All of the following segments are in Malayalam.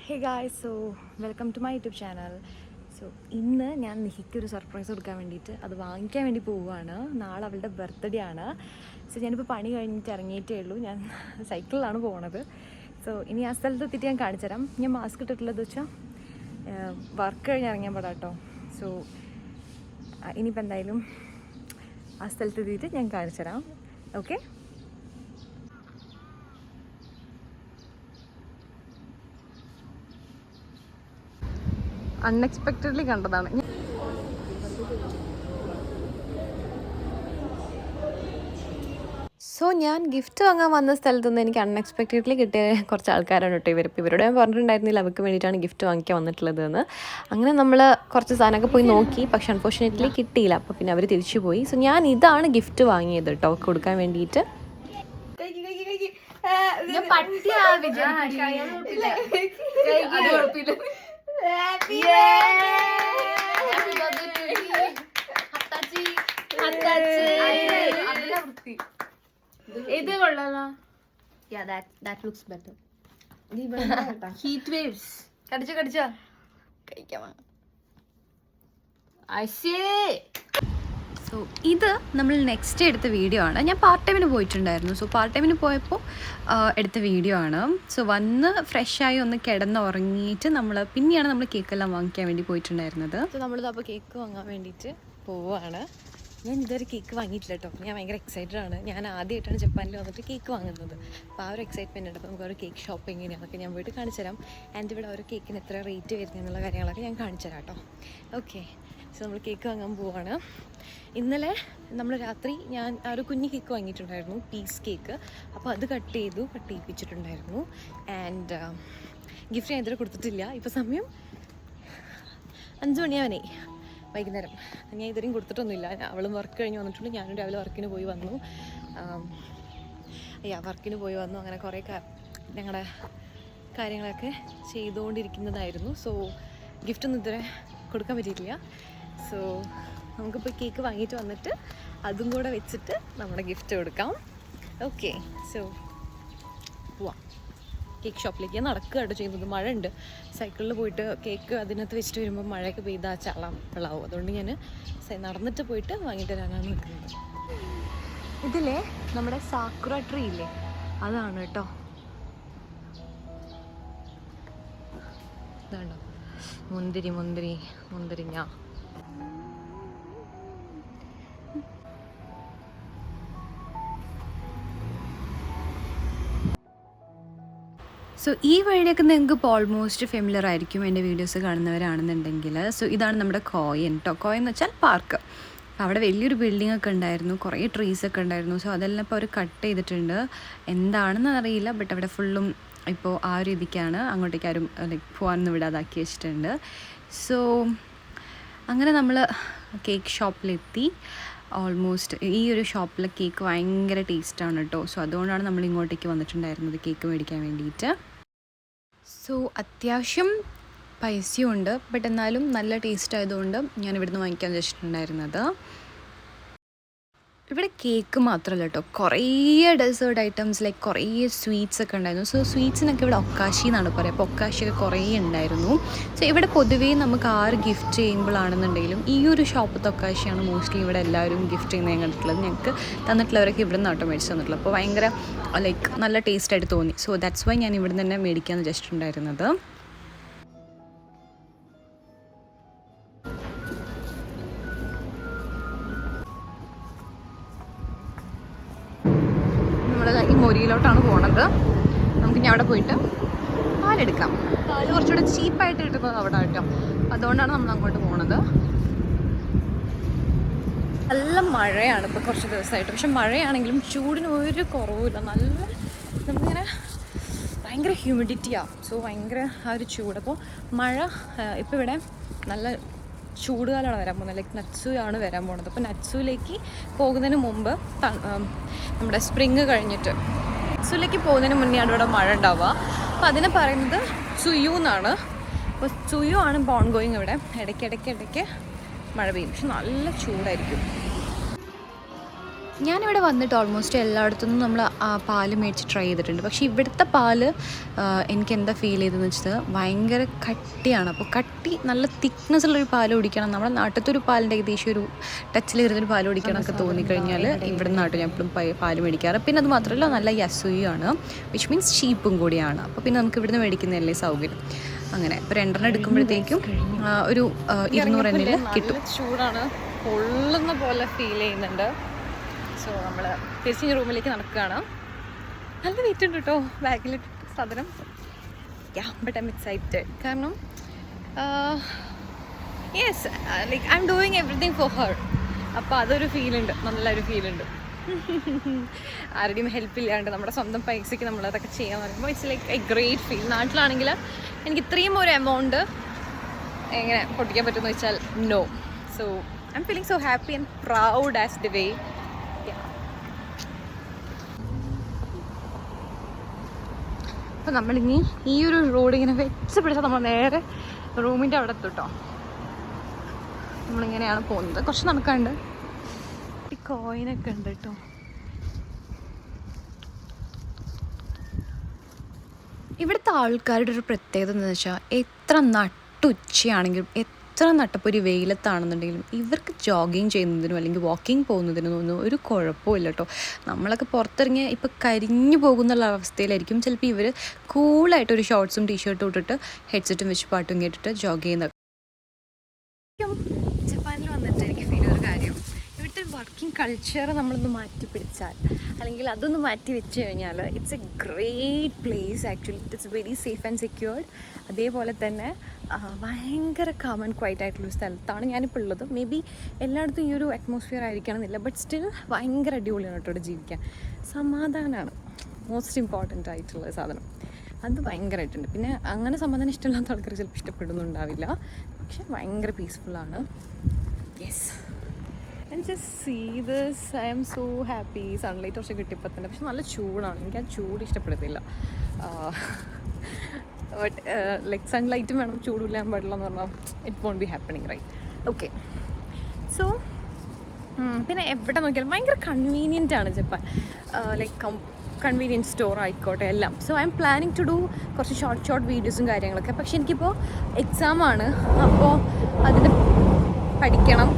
Hey guys, so welcome to my YouTube channel. So ഇന്ന് ഞാൻ നിഹിക്കൊരു സർപ്രൈസ് കൊടുക്കാൻ വേണ്ടിയിട്ട് അത് വാങ്ങിക്കാൻ വേണ്ടി പോവുകയാണ്. നാളെ അവളുടെ ബർത്ത്ഡേ ആണ്. സോ ഞാനിപ്പോൾ പണി കഴിഞ്ഞിട്ട് ഇറങ്ങിയിട്ടേ ഉള്ളൂ. ഞാൻ സൈക്കിളിലാണ് പോകുന്നത്. സോ ഇനി ആ സ്ഥലത്ത് എത്തിയിട്ട് ഞാൻ കാണിച്ചു തരാം. ഞാൻ മാസ്ക് ഇട്ടിട്ടുള്ളത് വെച്ചാൽ വർക്ക് കഴിഞ്ഞ് ഇറങ്ങിയാൽ പാടാം കേട്ടോ. സോ ഇനിയിപ്പോൾ എന്തായാലും ആ സ്ഥലത്ത് എത്തിയിട്ട് ഞാൻ കാണിച്ചു തരാം. ഓക്കെ. അൺഎക്സ്പെക്റ്റഡ്ലി കണ്ടതാണ്. സോ ഞാൻ ഗിഫ്റ്റ് വാങ്ങാൻ വന്ന സ്ഥലത്ത് നിന്ന് എനിക്ക് അൺഎക്സ്പെക്റ്റഡ്ലി കിട്ടിയ കുറച്ച് ആൾക്കാരാണ് കേട്ടോ ഇവർ. ഇപ്പോൾ ഇവരോട് ഞാൻ പറഞ്ഞിട്ടുണ്ടായിരുന്നില്ല അവർക്ക് വേണ്ടിയിട്ടാണ് ഗിഫ്റ്റ് വാങ്ങിക്കാൻ വന്നിട്ടുള്ളത് എന്ന്. അങ്ങനെ നമ്മൾ കുറച്ച് സാധനമൊക്കെ പോയി നോക്കി, പക്ഷെ അൺഫോർച്ചുനേറ്റ്ലി കിട്ടിയില്ല. അപ്പോൾ പിന്നെ അവർ തിരിച്ചു പോയി. സോ ഞാൻ ഇതാണ് ഗിഫ്റ്റ് വാങ്ങിയത് കേട്ടോ കൊടുക്കാൻ വേണ്ടിയിട്ട്. ഇത് കൊള്ളാലോ. that looks better. Heat waves. കടിച്ചോ കഴിക്കാം. സോ ഇത് നമ്മൾ നെക്സ്റ്റ് എടുത്ത വീഡിയോ ആണ്. ഞാൻ പാർട്ട് ടൈമിന് പോയിട്ടുണ്ടായിരുന്നു. സോ പാർട്ട് ടൈമിന് പോയപ്പോൾ എടുത്ത വീഡിയോ ആണ്. സോ വന്ന് ഫ്രഷായി ഒന്ന് കിടന്നുറങ്ങിയിട്ട് പിന്നെയാണ് നമ്മൾ കേക്കെല്ലാം വാങ്ങിക്കാൻ വേണ്ടി പോയിട്ടുണ്ടായിരുന്നത്. സോ നമ്മളിത് അപ്പോൾ കേക്ക് വാങ്ങാൻ വേണ്ടിയിട്ട് പോവുകയാണ്. ഞാൻ ഇതൊരു കേക്ക് വാങ്ങിയിട്ടില്ല കേട്ടോ. ഞാൻ ഭയങ്കര എക്സൈറ്റഡ് ആണ്. ഞാൻ ആദ്യമായിട്ടാണ് ജപ്പാനിൽ വന്നിട്ട് കേക്ക് വാങ്ങുന്നത്. അപ്പോൾ ആ ഒരു എക്സൈറ്റ്മെൻറ്റ് ഉണ്ട്. അപ്പോൾ നമുക്ക് ഒരു കേക്ക് ഷോപ്പ് എങ്ങനെയാണെന്നൊക്കെ ഞാൻ പോയിട്ട് കാണിച്ചു തരാം. ആൻഡ് ഇവിടെ ഓരോ കേക്കിന് എത്ര റേറ്റ് വരുന്നത് എന്നുള്ള കാര്യങ്ങളൊക്കെ ഞാൻ കാണിച്ചു തരാം കേട്ടോ. ഓക്കെ. സോ നമ്മൾ കേക്ക് വാങ്ങാൻ പോവാണ്. ഇന്നലെ നമ്മൾ രാത്രി ഞാൻ ഒരു കുഞ്ഞ് കേക്ക് വാങ്ങിയിട്ടുണ്ടായിരുന്നു, പീസ് കേക്ക്. അപ്പോൾ അത് കട്ട് ചെയ്യിപ്പിച്ചിട്ടുണ്ടായിരുന്നു. ആൻഡ് ഗിഫ്റ്റ് ഞാൻ ഇതുവരെ കൊടുത്തിട്ടില്ല. ഇപ്പോൾ സമയം 5 മണിയാവനേ വൈകുന്നേരം. ഞാൻ ഇതുവരെയും കൊടുത്തിട്ടൊന്നുമില്ല. അവളും വർക്ക് കഴിഞ്ഞ് വന്നിട്ടുണ്ട്. ഞാനും രാവിലെ വർക്കിന് പോയി വന്നു. അങ്ങനെ കുറേ ഞങ്ങളുടെ കാര്യങ്ങളൊക്കെ ചെയ്തുകൊണ്ടിരിക്കുന്നതായിരുന്നു. സോ ഗിഫ്റ്റൊന്നും ഇതുവരെ കൊടുക്കാൻ പറ്റിയിട്ടില്ല. സോ നമുക്കിപ്പോൾ കേക്ക് വാങ്ങിയിട്ട് വന്നിട്ട് അതും കൂടെ വെച്ചിട്ട് നമ്മുടെ ഗിഫ്റ്റ് കൊടുക്കാം. ഓക്കെ. സോ പോവാം. കേക്ക് ഷോപ്പിലേക്ക് നടക്കുക കേട്ടോ ചെയ്യുന്നത്. മഴ ഉണ്ട്. സൈക്കിളിൽ പോയിട്ട് കേക്ക് അതിനകത്ത് വെച്ചിട്ട് വരുമ്പോൾ മഴയൊക്കെ പെയ്താൽ വെള്ളമാവും. അതുകൊണ്ട് ഞാൻ നടന്നിട്ട് പോയിട്ട് വാങ്ങിയിട്ട് വരാനാണ് നിൽക്കുന്നത്. ഇതിലെ നമ്മുടെ സാക്കുറ ട്രീ ഇല്ലേ, അതാണ് കേട്ടോ. ഇതാണ്ടോ മുന്തിരിങ്ങ. സോ ഈ വഴിയൊക്കെ നിങ്ങൾക്ക് ഇപ്പോൾ ഓൾമോസ്റ്റ് ഫെമിലർ ആയിരിക്കും എൻ്റെ വീഡിയോസ് കാണുന്നവരാണെന്നുണ്ടെങ്കിൽ. സോ ഇതാണ് നമ്മുടെ കോയൻ കേട്ടോ. കോയൻ എന്ന് വെച്ചാൽ പാർക്ക്. അപ്പോൾ അവിടെ വലിയൊരു ബിൽഡിംഗ് ഒക്കെ ഉണ്ടായിരുന്നു, കുറേ ട്രീസൊക്കെ ഉണ്ടായിരുന്നു. സോ അതെല്ലാം ഇപ്പോൾ അവർ കട്ട് ചെയ്തിട്ടുണ്ട്. എന്താണെന്ന് അറിയില്ല, ബട്ട് അവിടെ ഫുള്ളും ഇപ്പോൾ ആ ഒരു രീതിക്കാണ്. അങ്ങോട്ടേക്ക് ആരും പോകാനൊന്നും വിടാതാക്കി വെച്ചിട്ടുണ്ട്. സോ അങ്ങനെ നമ്മൾ കേക്ക് ഷോപ്പിലെത്തി. ഓൾമോസ്റ്റ് ഈ ഒരു ഷോപ്പിലെ കേക്ക് ഭയങ്കര ടേസ്റ്റാണ് കേട്ടോ. സോ അതുകൊണ്ടാണ് നമ്മൾ ഇങ്ങോട്ടേക്ക് വന്നിട്ടുണ്ടായിരുന്നത് കേക്ക് മേടിക്കാൻ വേണ്ടിയിട്ട്. സോ അത്യാവശ്യം പൈസയും ഉണ്ട്, ബട്ട് എന്നാലും നല്ല ടേസ്റ്റ് ആയതുകൊണ്ട് ഞാൻ ഇവിടുന്ന് വാങ്ങിക്കാൻ വെച്ചിട്ടുണ്ടായിരുന്നത്. ഇവിടെ കേക്ക് മാത്രമല്ല കേട്ടോ, കുറേ ഡെസേർട്ട് ഐറ്റംസ് ലൈക്ക് കുറേ സ്വീറ്റ്സ് ഒക്കെ ഉണ്ടായിരുന്നു. സോ സ്വീറ്റ്സിനൊക്കെ ഇവിടെ ഒക്കാശി എന്നാണ് പറയുക. അപ്പോൾ ഒക്കാശിയൊക്കെ കുറേ ഉണ്ടായിരുന്നു. സോ ഇവിടെ പൊതുവേ നമുക്ക് ആര് ഗിഫ്റ്റ് ചെയ്യുമ്പോഴാണെന്നുണ്ടെങ്കിലും ഈ ഒരു ഷോപ്പത്തെ ഒക്കാശിയാണ് മോസ്റ്റ്ലി ഇവിടെ എല്ലാവരും ഗിഫ്റ്റ് ചെയ്യുന്നത് ഞാൻ കണ്ടിട്ടുള്ളത്. ഞങ്ങൾക്ക് തന്നിട്ടുള്ളവരൊക്കെ ഇവിടെ നിന്ന് ഓട്ടോ മേടിച്ച് തന്നിട്ടുള്ളത്. അപ്പോൾ ഭയങ്കര നല്ല ടേസ്റ്റായിട്ട് തോന്നി. സോ ദാറ്റ്സ് വൈ ഞാൻ ഇവിടെ തന്നെ മേടിക്കാമെന്ന് വിചാരിച്ചിട്ടുണ്ടായിരുന്നത്. ഈ മൊരിയിലോട്ടാണ് പോണത്. നമുക്ക് ഇനി അവിടെ പോയിട്ട് പാലെടുക്കാം. പാല് കുറച്ചുകൂടെ ചീപ്പായിട്ട് കിട്ടുന്നത് അവിടെ കേട്ടോ. അതുകൊണ്ടാണ് നമ്മൾ അങ്ങോട്ട് പോണത്. നല്ല മഴയാണ് ഇപ്പോൾ കുറച്ച് ദിവസമായിട്ട്. പക്ഷെ മഴയാണെങ്കിലും ചൂടിന് ഒരു കുറവുമില്ല. നമുക്കിങ്ങനെ ഭയങ്കര ഹ്യൂമിഡിറ്റിയാണ്. സോ ഭയങ്കര ആ ഒരു ചൂട്. അപ്പോൾ മഴ ഇപ്പോൾ ഇവിടെ നല്ല ചൂടുകാലമാണ് വരാൻ പോകുന്നത്. ലൈക്ക് നറ്റ്സുയാണ് വരാൻ പോകുന്നത്. അപ്പോൾ നറ്റ്സുവിലേക്ക് പോകുന്നതിന് മുമ്പ് നമ്മുടെ സ്പ്രിങ് കഴിഞ്ഞിട്ട് നറ്റ്സുവിലേക്ക് പോകുന്നതിന് മുന്നെയാണ് ഇവിടെ മഴ ഉണ്ടാവുക. അപ്പോൾ അതിനെ പറയുന്നത് ചുയു എന്നാണ്. അപ്പോൾ ചുയു ആണ് ഇപ്പോൾ ഓൺ ഗോയിങ്. ഇവിടെ ഇടയ്ക്ക് മഴ പെയ്യും, പക്ഷെ നല്ല ചൂടായിരിക്കും. ഞാനിവിടെ വന്നിട്ട് ഓൾമോസ്റ്റ് എല്ലായിടത്തുനിന്നും നമ്മൾ പാല് മേടിച്ച് ട്രൈ ചെയ്തിട്ടുണ്ട്. പക്ഷേ ഇവിടുത്തെ പാല് എനിക്ക് എന്താ ഫീൽ ചെയ്തതെന്ന് വെച്ചാൽ ഭയങ്കര കട്ടിയാണ്. അപ്പോൾ കട്ടി നല്ല തിക്നെസ് ഉള്ളൊരു പാൽ കുടിക്കണം. നമ്മുടെ നാട്ടിലത്തെ ഒരു പാലിൻ്റെ ഏകദേശം ഒരു ടച്ചിൽ വരുന്നൊരു പാൽ കുടിക്കണം ഒക്കെ തോന്നിക്കഴിഞ്ഞാൽ ഇവിടെ നിന്നാട്ടോ ഞാൻ എപ്പോഴും പാല് മേടിക്കാറ്. പിന്നെ അത് മാത്രമല്ല നല്ല യസുയാണ്, വിച്ച് മീൻസ് ചീപ്പും കൂടിയാണ്. അപ്പോൾ പിന്നെ നമുക്ക് ഇവിടുന്ന് മേടിക്കുന്നതല്ലേ സൗകര്യം. അങ്ങനെ ഇപ്പോൾ 2 എടുക്കുമ്പോഴത്തേക്കും ഒരു 200 ml കിട്ടും. ചൂടാണ്, പൊള്ളുന്ന പോലെ ഫീൽ ചെയ്യുന്നുണ്ട്. സോ നമ്മൾ തിരിച്ച് റൂമിലേക്ക് നടക്കുകയാണ്. നല്ല വെയിറ്റ് ഉണ്ട് കേട്ടോ ബാഗിൽ സാധനം. ബട്ട് ഐ എം എക്സൈറ്റഡ് കാരണം yes like I am doing everything for her. അപ്പോൾ അതൊരു ഫീലുണ്ട്, നല്ലൊരു ഫീലുണ്ട്. ആരുടെയും ഹെൽപ്പ് ഇല്ലാണ്ട് നമ്മുടെ സ്വന്തം പൈസയ്ക്ക് നമ്മളതൊക്കെ ചെയ്യാൻ പറയുമ്പോൾ it's like a great feel. നാട്ടിലാണെങ്കിൽ എനിക്ക് ഇത്രയും ഒരു എമൗണ്ട് എങ്ങനെ പൊട്ടിക്കാൻ പറ്റുമെന്ന് വെച്ചാൽ no. So I M feeling so happy and proud as the way. അപ്പോൾ നമ്മളിനി ഈ ഒരു റോഡ് ഇങ്ങനെ വെച്ച് പിടിച്ചാൽ നമ്മൾ നേരെ റൂമിൻ്റെ അവിടെ എത്തുട്ടോ. നമ്മളിങ്ങനെയാണ് പോകുന്നത്. കുറച്ച് നടക്കാണ്ട് ഈ കോയിനൊക്കെ ഉണ്ട് കേട്ടോ. ഇവിടുത്തെ ആൾക്കാരുടെ ഒരു പ്രത്യേകത എന്ന് വെച്ചാൽ എത്ര നട്ടുച്ചയാണെങ്കിലും എത്ര നട്ടപ്പൊരു വെയിലത്താണെന്നുണ്ടെങ്കിലും ഇവർക്ക് ജോഗിങ് ചെയ്യുന്നതിനും അല്ലെങ്കിൽ വാക്കിംഗ് പോകുന്നതിനും ഒന്നും ഒരു കുഴപ്പമില്ല കേട്ടോ. നമ്മളൊക്കെ പുറത്തിറങ്ങിയ ഇപ്പോൾ കരിഞ്ഞു പോകുന്നുള്ള അവസ്ഥയിലായിരിക്കും ചിലപ്പോൾ ഇവർ കൂളായിട്ടൊരു ഷോർട്ട്സും ടീഷർട്ടും ഇട്ടിട്ട് ഹെഡ്സെറ്റും വെച്ച് പാട്ടും കേട്ടിട്ട് ജോഗ് ചെയ്യുന്നത്. ജപ്പാനിൽ വന്നിട്ട് എനിക്ക് ഫീൽ ചെയ്തൊരു കാര്യം, ഇവിടുത്തെ വർക്കിംഗ് കൾച്ചർ നമ്മളൊന്ന് മാറ്റി പിടിച്ചാൽ അല്ലെങ്കിൽ അതൊന്ന് മാറ്റി വെച്ച് കഴിഞ്ഞാൽ it's A great place. Actually it's very safe and secured. അതേപോലെ തന്നെ ഭയങ്കര കാം ആൻഡ് ക്വൈറ്റ് ആയിട്ടുള്ളൊരു സ്ഥലത്താണ് ഞാനിപ്പോൾ ഉള്ളത്. മേ ബി എല്ലായിടത്തും ഈ ഒരു അറ്റ്മോസ്ഫിയർ ആയിരിക്കണമെന്നില്ല, ബട്ട് സ്റ്റിൽ ഭയങ്കര അടിപൊളിയാണ് കേട്ടോ ഇവിടെ ജീവിക്കാൻ. സമാധാനമാണ് മോസ്റ്റ് ഇമ്പോർട്ടൻ്റ് ആയിട്ടുള്ള സാധനം. അത് ഭയങ്കരമായിട്ടുണ്ട്. പിന്നെ അങ്ങനെ സമാധാനം ഇഷ്ടമില്ലാത്ത ആൾക്കാർ ചിലപ്പോൾ ഇഷ്ടപ്പെടുന്നുണ്ടാവില്ല, പക്ഷെ ഭയങ്കര പീസ്ഫുള്ളാണ്. Yes, and just see this, I am so happy. Sunlight കുറച്ച് കിട്ടിയപ്പോൾ തന്നെ, പക്ഷെ നല്ല ചൂടാണ്. എനിക്ക് ആ ചൂട് ഇഷ്ടപ്പെടുന്നില്ല. ബട്ട് ലൈക്ക് സൺലൈറ്റും വേണം, ചൂടില്ലാൻ പാടില്ല എന്ന് പറഞ്ഞാൽ it won't be happening right. Okay, so പിന്നെ എവിടെ നോക്കിയാലും ഭയങ്കര കൺവീനിയൻ്റ് ആണ് ജപ്പാൻ. ലൈക്ക് കൺവീനിയൻസ് സ്റ്റോർ ആയിക്കോട്ടെ എല്ലാം. So I am planning to do കുറച്ച് ഷോർട്ട് വീഡിയോസും കാര്യങ്ങളൊക്കെ. പക്ഷെ എനിക്കിപ്പോൾ എക്സാമാണ്, അപ്പോൾ അതിന് പഠിക്കണം.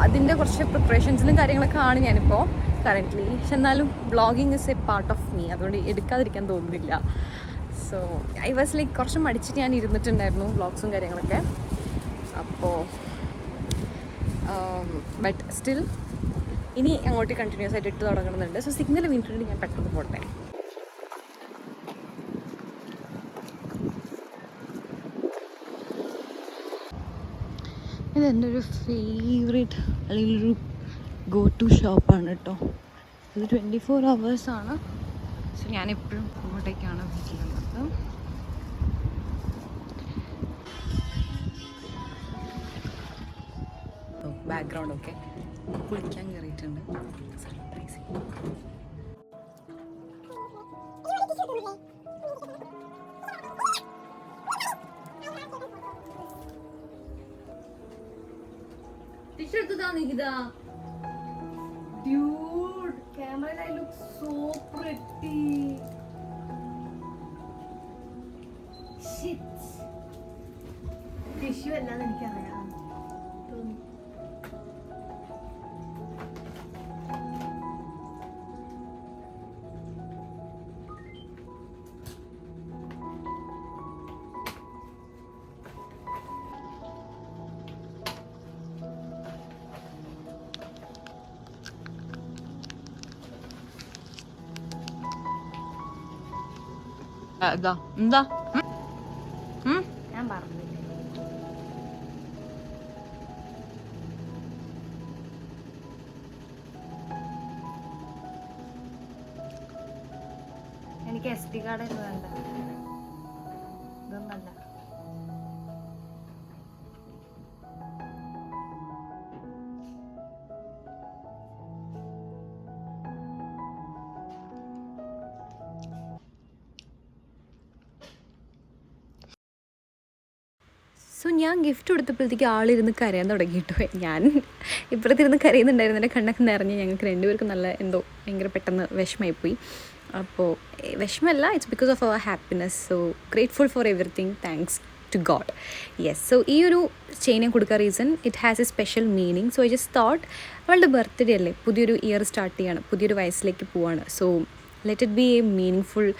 അതിൻ്റെ കുറച്ച് പ്രിപ്പറേഷൻസിലും കാര്യങ്ങളൊക്കെ ആണ് ഞാനിപ്പോൾ കറൻ്റ്ലി. പക്ഷെ എന്നാലും vlogging is A part of me, അതുകൊണ്ട് എടുക്കാതിരിക്കാൻ തോന്നുന്നില്ല. സോ ഐ വാസ് ലൈക്ക് കുറച്ച് മടിച്ചിട്ട് ഞാൻ ഇരുന്നിട്ടുണ്ടായിരുന്നു വ്ളോഗ്സും കാര്യങ്ങളൊക്കെ. അപ്പോൾ ബട്ട് സ്റ്റിൽ ഇനി അങ്ങോട്ട് കണ്ടിന്യൂസ് ആയിട്ട് ഇട്ട് തുടങ്ങുന്നുണ്ട്. സോ സിഗ്നൽ വീണിട്ടുണ്ട്, ഞാൻ പെട്ടെന്ന് പോട്ടെ. ഇതെൻ്റെ ഒരു ഫേവറേറ്റ് അല്ലെങ്കിൽ ഒരു ഗോ ടു ഷോപ്പാണ് കേട്ടോ. ഇത് 24 hours ആണ്. സോ ഞാനെപ്പോഴും അങ്ങോട്ടേക്കാണ് വീട്ടിലുള്ളത്. ബാക്ക്ഗ്രൗണ്ടൊക്കെ കുളിക്കാൻ കയറിയിട്ടുണ്ട്. Surprise. Dude, camera I look so pretty. Shit. Tissue അല്ലാന്ന് എനിക്കറിയാം. എന്താ ഞാൻ പറഞ്ഞില്ല. എനിക്ക് SD കാർഡ് വേണ്ട, ഇതൊന്നല്ല. സോ ഞാൻ ഗിഫ്റ്റ് കൊടുത്തപ്പോഴത്തേക്ക് ആളിരുന്ന് കരയാൻ തുടങ്ങി കേട്ടോ. ഞാൻ ഇപ്പുറത്തിരുന്ന് കരയുന്നുണ്ടായിരുന്നു. എൻ്റെ കണ്ണൊക്കെ നിറഞ്ഞ് ഞങ്ങൾക്ക് രണ്ടുപേർക്കും നല്ല എന്തോ ഭയങ്കര പെട്ടെന്ന് വിഷമമായിപ്പോയി. അപ്പോൾ വിഷമമല്ല, it's because of our happiness. So grateful for everything, thanks to God. Yes, so ഈ ഒരു ചെയിൻ ഞാൻ കൊടുക്കാൻ reason it has a special meaning. So I just thought അവളുടെ ബർത്ത്ഡേ അല്ലേ, പുതിയൊരു ഇയർ സ്റ്റാർട്ട് ചെയ്യാണ്, പുതിയൊരു വയസ്സിലേക്ക് പോവാണ്. So let it be a meaningful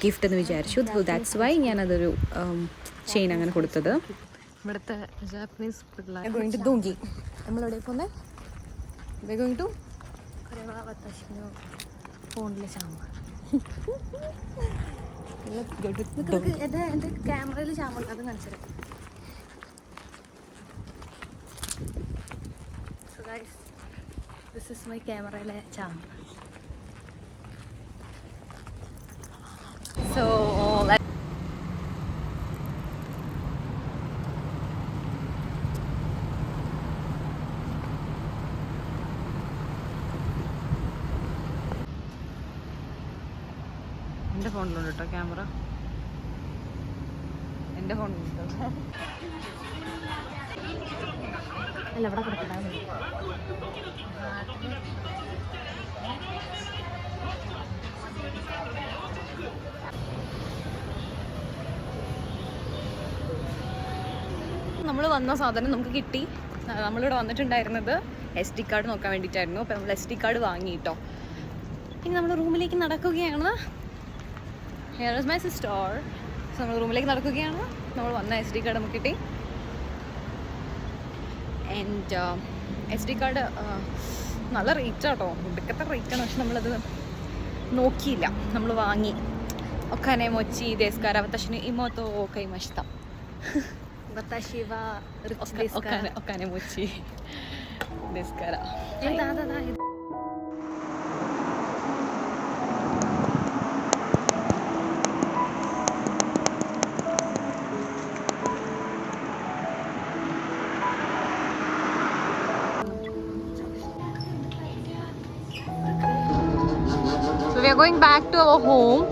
gift എന്ന് വിചാരിച്ചു. സോ ദാറ്റ്സ് വൈ ഞാനതൊരു ചെയിൻ അങ്ങനെ കൊടുത്തത്. ഇവിടുത്തെ ജാപ്പനീസ് പിള്ളേർ ഗോയിങ് ടു ദോങ്കി. നമ്മളെവിടെ പോകുന്നത്? ഗോയിങ് ടു ഫോണിലെ ചാമ്പ. എൻ്റെ ക്യാമറയിൽ ചാമ്പ അത് കാണിച്ചത്. So guys, this is my ക്യാമറയിലെ ചാമ്പ. സോ എൻ്റെ ഫോണിലുണ്ട് കേട്ടോ ക്യാമറ. എൻ്റെ ഫോണിലുണ്ട്. അല്ല, അവിടെ കിടക്കണ്ട. നമ്മൾ വന്ന സാധനം നമുക്ക് കിട്ടി. നമ്മളിവിടെ വന്നിട്ടുണ്ടായിരുന്നത് SD കാർഡ് നോക്കാൻ വേണ്ടിയിട്ടായിരുന്നു. അപ്പോൾ നമ്മൾ SD കാർഡ് വാങ്ങി കേട്ടോ. ഇനി നമ്മൾ റൂമിലേക്ക് നടക്കുകയാണ്. Here is my sister. So നമ്മൾ റൂമിലേക്ക് നടക്കുകയാണ്. നമ്മൾ വന്ന SD കാർഡ് നമുക്ക് കിട്ടി. ആൻഡ് SD കാർഡ് നല്ല റേറ്റ് ആട്ടോ, ഇടയ്ക്കത്തെ റേറ്റാണ്. പക്ഷെ നമ്മളത് നോക്കിയില്ല, നമ്മൾ വാങ്ങി. ഒക്കാനെ മൊച്ചി ദേസ്കാര വത്തശ്ശിന് ഇമോത്തോ കൈ മഷ്ത ഒക്കാനെ മൊച്ചി ദേസ്കാര. So we are going back to our home.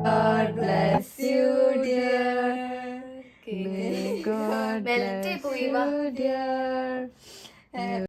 God bless you, dear. May God bless you, dear.